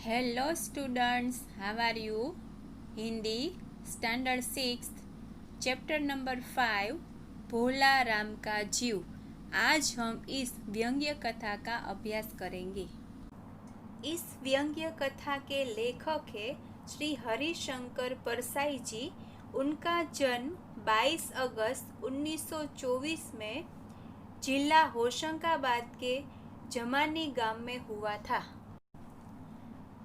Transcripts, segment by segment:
Hello students, how are you? Hindi standard 6 chapter number 5 भोला राम का जीव। आज हम इस व्यंग्य कथा का अभ्यास करेंगे। इस व्यंग्य कथा के लेखक है श्री हरिशंकर परसाई जी। उनका जन्म 22 अगस्त 1924 में जिला होशंगाबाद के जमानी गांव में हुआ था।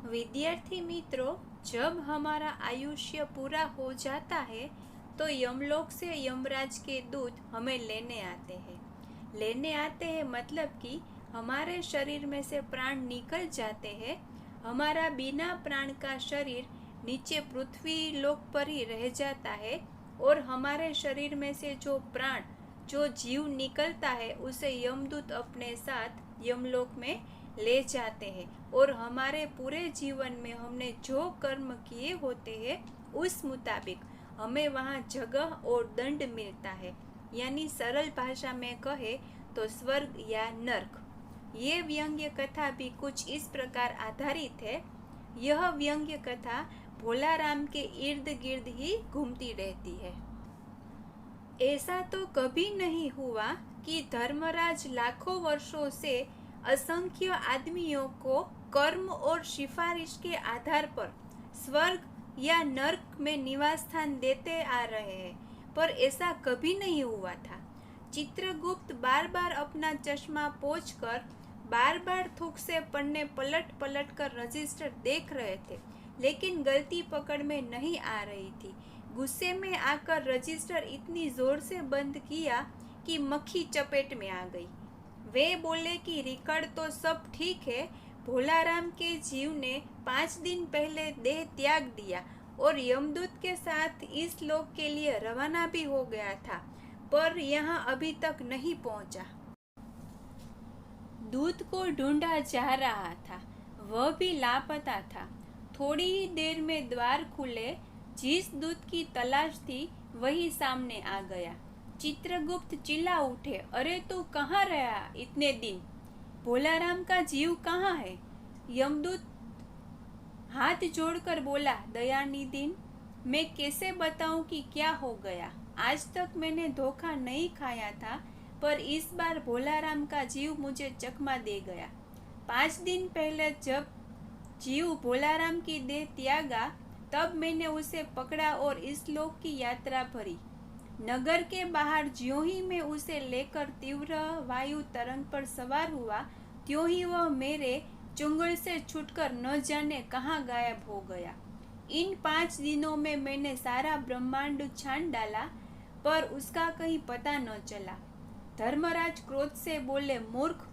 विद्यार्थी मित्रों, जब हमारा आयुष्य पूरा हो जाता है तो यमलोक से यमराज के दूत हमें लेने आते हैं मतलब कि हमारे शरीर में से प्राण निकल जाते हैं। हमारा बिना प्राण का शरीर नीचे पृथ्वी लोक पर ही रह जाता है और हमारे शरीर में से जो जीव निकलता है उसे यमदूत अपने साथ यमलोक में ले जाते हैं और हमारे पूरे जीवन में हमने जो कर्म किए होते हैं उस मुताबिक हमें वहाँ जगह और दंड मिलता है। यानी सरल भाषा में कहे तो स्वर्ग या नर्क। ये व्यंग्य कथा भी कुछ इस प्रकार आधारित है। यह व्यंग्य कथा भोला राम के इर्द गिर्द ही घूमती रहती है। ऐसा तो कभी नहीं हुआ कि धर्मराज लाखों वर्षों से असंख्य आदमियों को कर्म और सिफारिश के आधार पर स्वर्ग या नर्क में निवास स्थान देते आ रहे हैं, पर ऐसा कभी नहीं हुआ था। चित्रगुप्त बार बार अपना चश्मा पोंछकर बार बार थूक से पन्ने पलट पलट कर रजिस्टर देख रहे थे, लेकिन गलती पकड़ में नहीं आ रही थी। गुस्से में आकर रजिस्टर इतनी जोर से बंद किया कि मक्खी चपेट में आ गई। वे बोले कि रिकॉर्ड तो सब ठीक है, भोलाराम के जीव ने 5 दिन पहले देह त्याग दिया और यमदूत के साथ इस लोक के लिए रवाना भी हो गया था, पर यहाँ अभी तक नहीं पहुँचा। दूत को ढूंढा जा रहा था, वह भी लापता था। थोड़ी ही देर में द्वार खुले। जिस दूत की तलाश थी वही सामने आ गया। चित्रगुप्त चिल्ला उठे, अरे तू कहाँ रहा इतने दिन? भोलाराम का जीव कहाँ है? यमदूत हाथ जोड़कर बोला, दयानिधि, मैं कैसे बताऊं कि क्या हो गया? आज तक मैंने धोखा नहीं खाया था, पर इस बार भोलाराम का जीव मुझे चकमा दे गया। 5 दिन पहले जब जीव भोलाराम की देह त्यागा तब मैंने उसे पकड़ा और इस लोक की यात्रा भरी। नगर के बाहर ज्यों ही मैं उसे लेकर तीव्र वायु तरंग पर सवार हुआ, त्यों ही वह मेरे चुंगल से छूटकर न जाने कहाँ गायब हो गया। इन 5 दिनों में मैंने सारा ब्रह्मांड छान डाला, पर उसका कहीं पता न चला। धर्मराज क्रोध से बोले, मूर्ख,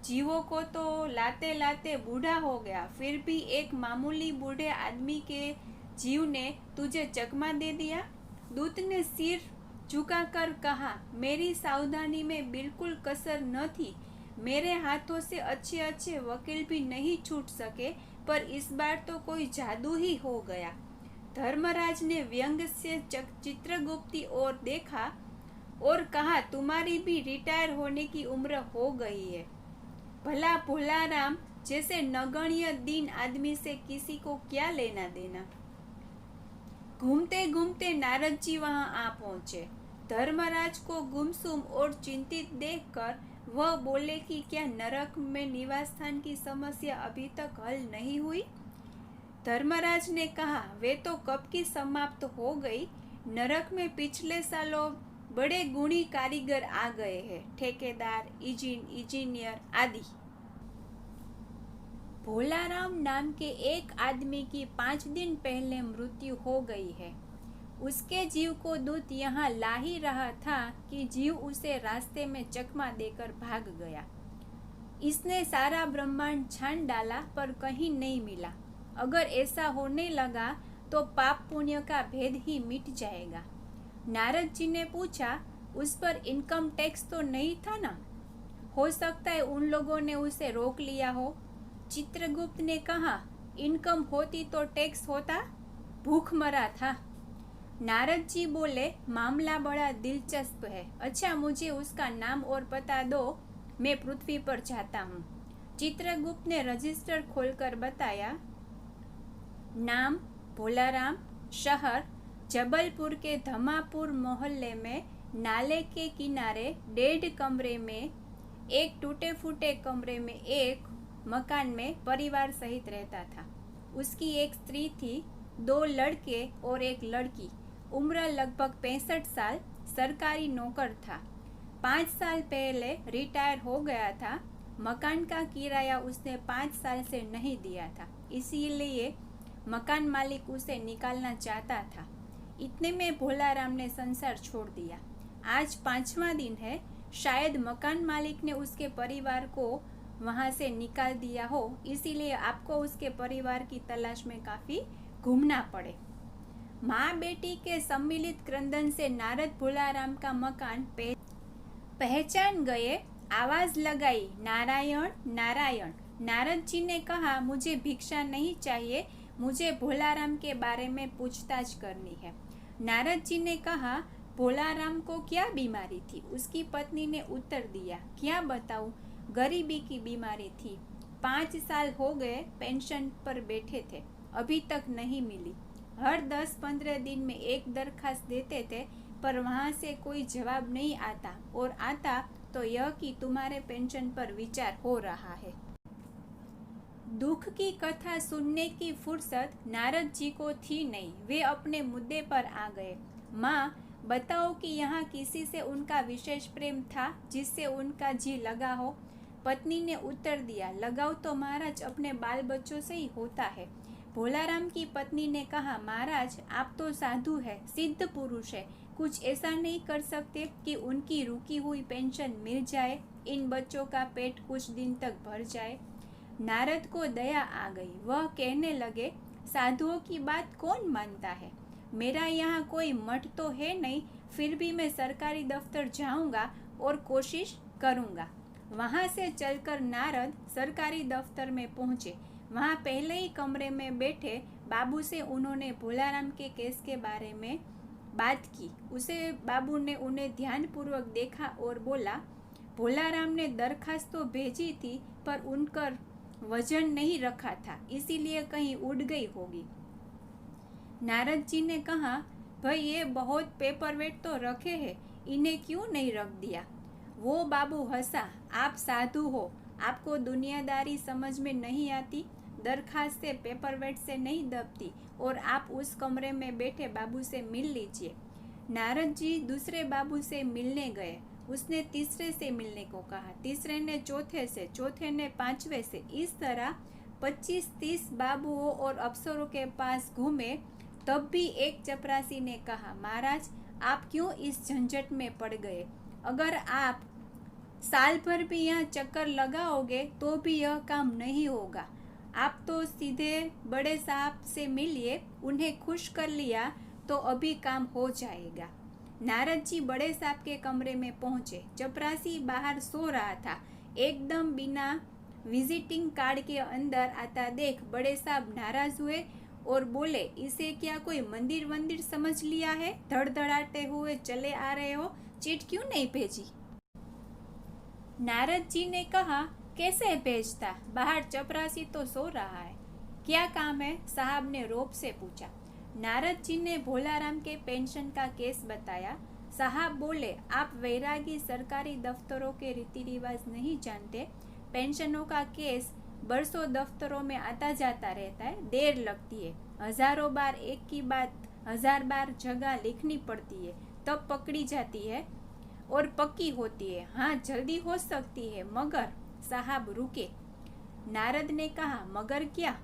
जीवों को तो लाते लाते बूढ़ा हो गया, फिर भी एक मामूली बूढ़े आदमी के जीव ने तुझे चकमा दे दिया। दूत ने सिर झुकाकर कहा, मेरी सावधानी में बिल्कुल कसर न थी। मेरे हाथों से अच्छे अच्छे वकील भी नहीं छूट सके, पर इस बार तो कोई जादू ही हो गया। धर्मराज ने व्यंग से चित्रगुप्त और देखा और कहा, तुम्हारी भी रिटायर होने की उम्र हो गई है। भला भोलाराम जैसे नगण्य दीन आदमी से किसी को क्या लेना देना। घूमते घूमते नारद जी वहां आ पहुंचे। धर्मराज को गुमसुम और चिंतित देखकर वह बोले कि क्या नरक में निवास स्थान की समस्या अभी तक हल नहीं हुई? धर्मराज ने कहा, वे तो कब की समाप्त हो गई। नरक में पिछले सालों बड़े गुणी कारीगर आ गए हैं, ठेकेदार, इंजीनियर आदि। भोलाराम नाम के एक आदमी की 5 दिन पहले मृत्यु हो गई है। उसके जीव को दूत यहाँ ला ही रहा था कि जीव उसे रास्ते में चकमा देकर भाग गया। इसने सारा ब्रह्मांड छान डाला, पर कहीं नहीं मिला। अगर ऐसा होने लगा तो पाप पुण्य का भेद ही मिट जाएगा। नारद जी ने पूछा, उस पर इनकम टैक्स तो नहीं था ना? हो सकता है उन लोगों ने उसे रोक लिया हो। चित्रगुप्त ने कहा, इनकम होती तो टैक्स होता, भूख मरा था। नारद जी बोले, मामला बड़ा दिलचस्प है। अच्छा, मुझे उसका नाम और पता दो, मैं पृथ्वी पर जाता हूँ। चित्रगुप्त ने रजिस्टर खोलकर बताया, नाम भोलाराम, शहर जबलपुर के धमापुर मोहल्ले में नाले के किनारे 1.5 कमरे में, एक टूटे फूटे कमरे में एक मकान में परिवार सहित रहता था। उसकी एक स्त्री थी, 2 लड़के और एक लड़की। उम्र लगभग 65 साल, सरकारी नौकर था। 5 साल पहले रिटायर हो गया था। मकान का किराया उसने 5 साल से नहीं दिया था, इसीलिए मकान मालिक उसे निकालना चाहता था। इतने में भोलाराम ने संसार छोड़ दिया। आज 5वां दिन है। शायद मकान मालिक ने उसके परिवार को वहां से निकाल दिया हो, इसीलिए आपको उसके परिवार की तलाश में काफी घूमना पड़े। माँ बेटी के सम्मिलित क्रंदन से नारद भोलाराम का मकान पहचान गए। आवाज लगाई, नारायण नारायण। नारद जी ने कहा, मुझे भिक्षा नहीं चाहिए, मुझे भोलाराम के बारे में पूछताछ करनी है। नारद जी ने कहा, भोलाराम को क्या बीमारी थी? उसकी पत्नी ने उत्तर दिया, क्या बताऊं, गरीबी की बीमारी थी। 5 साल हो गए पेंशन पर बैठे थे, अभी तक नहीं मिली। हर 10-15 दिन में एक दरखास्त देते थे, पर वहां से कोई जवाब नहीं आता, और आता तो यह कि तुम्हारे पेंशन पर विचार हो रहा है। दुख की कथा सुनने की फुर्सत नारद जी को थी नहीं। वे अपने मुद्दे पर आ गए। माँ, बताओ कि यहाँ किसी से उनका विशेष प्रेम था जिससे उनका जी लगा हो? पत्नी ने उत्तर दिया, लगाव तो महाराज अपने बाल बच्चों से ही होता है। भोलाराम की पत्नी ने कहा, महाराज आप तो साधु है, सिद्ध पुरुष है, कुछ ऐसा नहीं कर सकते कि उनकी रुकी हुई पेंशन मिल जाए, इन बच्चों का पेट कुछ दिन तक भर जाए। नारद को दया आ गई। वह कहने लगे, साधुओं की बात कौन मानता है? मेरा यहाँ कोई मठ तो है नहीं, फिर भी मैं सरकारी दफ्तर जाऊंगा और कोशिश करूंगा। वहां से चलकर नारद सरकारी दफ्तर में पहुंचे। वहां पहले ही कमरे में बैठे बाबू से उन्होंने भोलाराम के केस के बारे में बात की। उसे बाबू ने उन्हें ध्यानपूर्वक देखा और बोला, भोलाराम ने दरखास्त तो भेजी थी, पर उनका वजन नहीं रखा था, इसीलिए कहीं उड़ गई होगी। नारद जी ने कहा, भाई ये बहुत पेपर वेट तो रखे हैं, इन्हें क्यों नहीं रख दिया? वो बाबू हंसा, आप साधु हो, आपको दुनियादारी समझ में नहीं आती। दरखास्त से पेपर वेट से नहीं दबती, और आप उस कमरे में बैठे बाबू से मिल लीजिए। नारद जी दूसरे बाबू से मिलने गए। उसने तीसरे से मिलने को कहा, तीसरे ने चौथे से, चौथे ने 5वें से। इस तरह 25-30 बाबुओं और अफसरों के पास घूमे। तब भी एक चपरासी ने कहा, महाराज आप क्यों इस झंझट में पड़ गए? अगर आप साल भर भी यहाँ चक्कर लगाओगे तो भी यह काम नहीं होगा। आप तो सीधे बड़े साहब से मिलिए, उन्हें खुश कर लिया तो अभी काम हो जाएगा। नारद जी बड़े साहब के कमरे में पहुंचे। चपरासी बाहर सो रहा था। एकदम बिना विजिटिंग कार्ड के अंदर आता देख बड़े साहब नाराज हुए और बोले, इसे क्या कोई मंदिर वंदिर समझ लिया है? धड़धड़ाते हुए चले आ रहे हो, चिट क्यों नहीं भेजी? नारद जी ने कहा, कैसे भेजता, बाहर चपरासी तो सो रहा है। क्या काम है? साहब ने रौब से पूछा। नारद जी ने भोलाराम के पेंशन का केस बताया। साहब बोले, आप वैरागी सरकारी दफ्तरों के रीति रिवाज नहीं जानते। पेंशनों का केस बरसों दफ्तरों में आता जाता रहता है, देर लगती है। हजारों बार एक की बात 1000 बार जगह लिखनी पड़ती है, तब पकड़ी जाती है और पक्की होती है। हाँ, जल्दी हो सकती है, मगर। साहब रुके। नारद ने कहा, मगर क्या?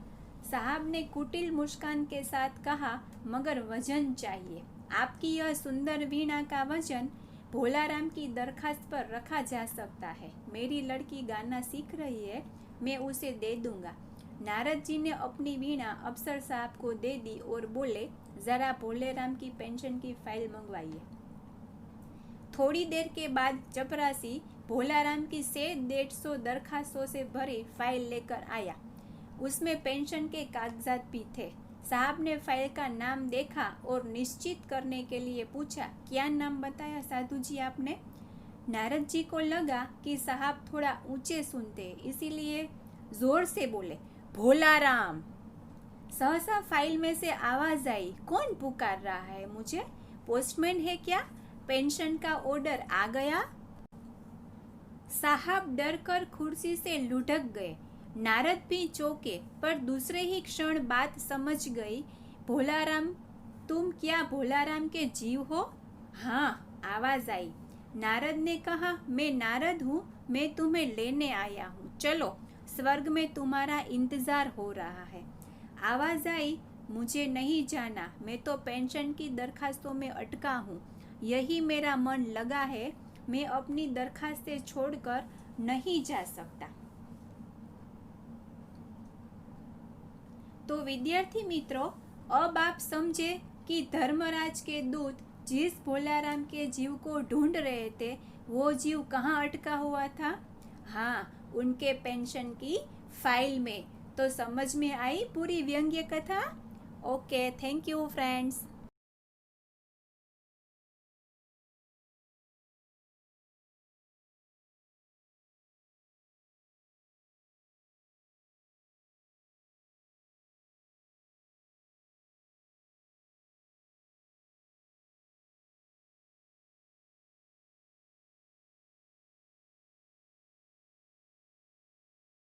साहब ने कुटिल मुस्कान के साथ कहा, मगर वजन चाहिए। आपकी यह सुंदर वीणा का वजन भोलाराम की दरखास्त पर रखा जा सकता है। मेरी लड़की गाना सीख रही है, मैं उसे दे दूंगा। नारद जी ने अपनी वीणा अफसर साहब को दे दी और बोले, जरा भोलेराम की पेंशन की फाइल मंगवाइए। थोड़ी देर के बाद चपरासी भोलाराम की 150 दरखास्तों से भरी फाइल लेकर आया। उसमें पेंशन के कागजात भी थे। साहब ने फाइल का नाम देखा और निश्चित करने के लिए पूछा, क्या नाम बताया साधु जी आपने? नारद जी को लगा कि साहब थोड़ा ऊंचे सुनते, इसीलिए जोर से बोले, भोलाराम। सहसा फाइल में से आवाज आई, कौन पुकार रहा है मुझे? पोस्टमैन है क्या? पेंशन का ऑर्डर आ गया? साहब डर कर कुर्सी से लुढ़क गए। नारद भी चौंके, पर दूसरे ही क्षण बात समझ गई। भोलाराम, तुम क्या भोलाराम के जीव हो? हाँ, आवाज आई। नारद ने कहा, मैं नारद हूँ, मैं तुम्हें लेने आया हूँ, चलो, स्वर्ग में तुम्हारा इंतजार हो रहा है। आवाज आई, मुझे नहीं जाना, मैं तो पेंशन की दरखास्तों में अटका हूँ, यही मेरा मन लगा है, मैं अपनी दरखास्तें छोड़कर नहीं जा सकता। तो विद्यार्थी मित्रों, अब आप समझे कि धर्मराज के दूत जिस भोलाराम के जीव को ढूंढ रहे थे, वो जीव कहाँ अटका हुआ था? हाँ, उनके पेंशन की फाइल में। तो समझ में आई पूरी व्यंग्य कथा? Okay, thank you friends.